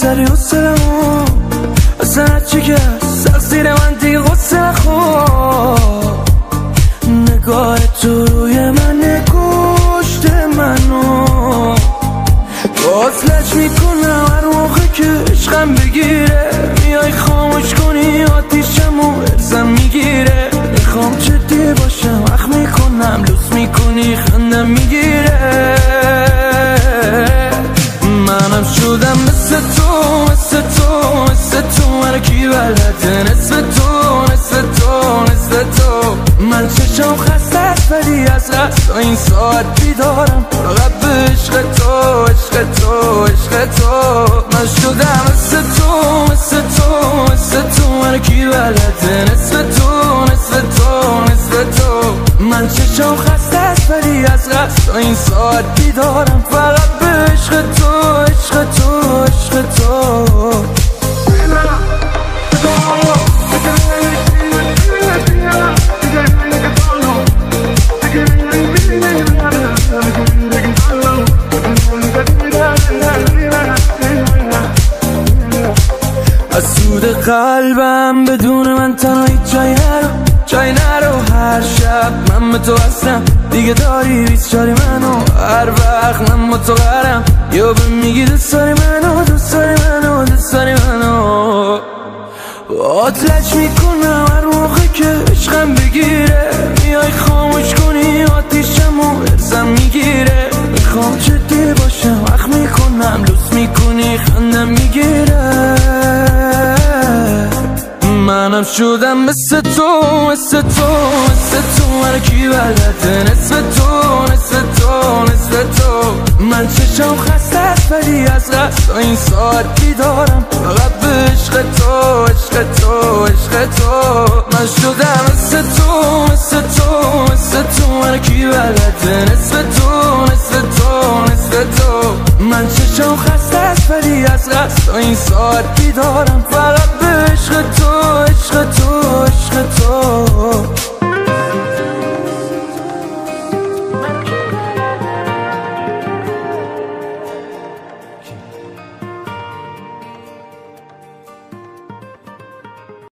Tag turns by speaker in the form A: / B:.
A: سری حسلمو اصلا هرچی که سخت زیر من دیگه غصه نخور. نگاه تو روی من کشت منو، باطلش میکنم هر موقع که عشقم بگیره. میای خاموش کنی آتیشمو ارزم میگیره. میخوام جدی باشم اخ میکنم لوس میکنی خندم میگیره. منم شدم مثل تو مثل تو مثل تو، منو کی بلده نصف تو نصف تو نصف تو. من چشم خسته است ولی از قصد این ساعت بیدارم فقط به عشق تو عشق تو عشق تو. من شدم مثل تو مثل تو مثل تو، منو کی بلده نصف تو نصف تو نصف تو. من چشم خسته است ولی از قصد این ساعت بیدارم فقط به عشق تو عشق تو عشق تو. از سود قلبم بدون من تنهایی جای نرو. هر شب من به تو هستم دیگه داری 24 منو. هر وقت من با تو قرم یا به میگی دوست داری منو دوست داری منو دوست داری منو. باطلش میکنم هر موقع که عشقم بگیره. میای خاموش کنی آتیشمو ارزم میگیره. میخوام جدی باشم اخ میکنم لوس میکنی خندم میگیره. منم شدم مثل تو مثل تو مثل تو، منو کی بلده نصف تو نصف تو نصف تو. من چشم خسته است ولی از قصد این ساعت بیدارم فقط به عشق تو عشق تو عشق تو. من شدم مثل تو مثل تو مثل تو، منو کی بلده نصف تو نصف تو نصف تو. من چشم خسته است ولی از قصد این ساعت بیدارم فقط به عشق تو عشق تو عشق تو.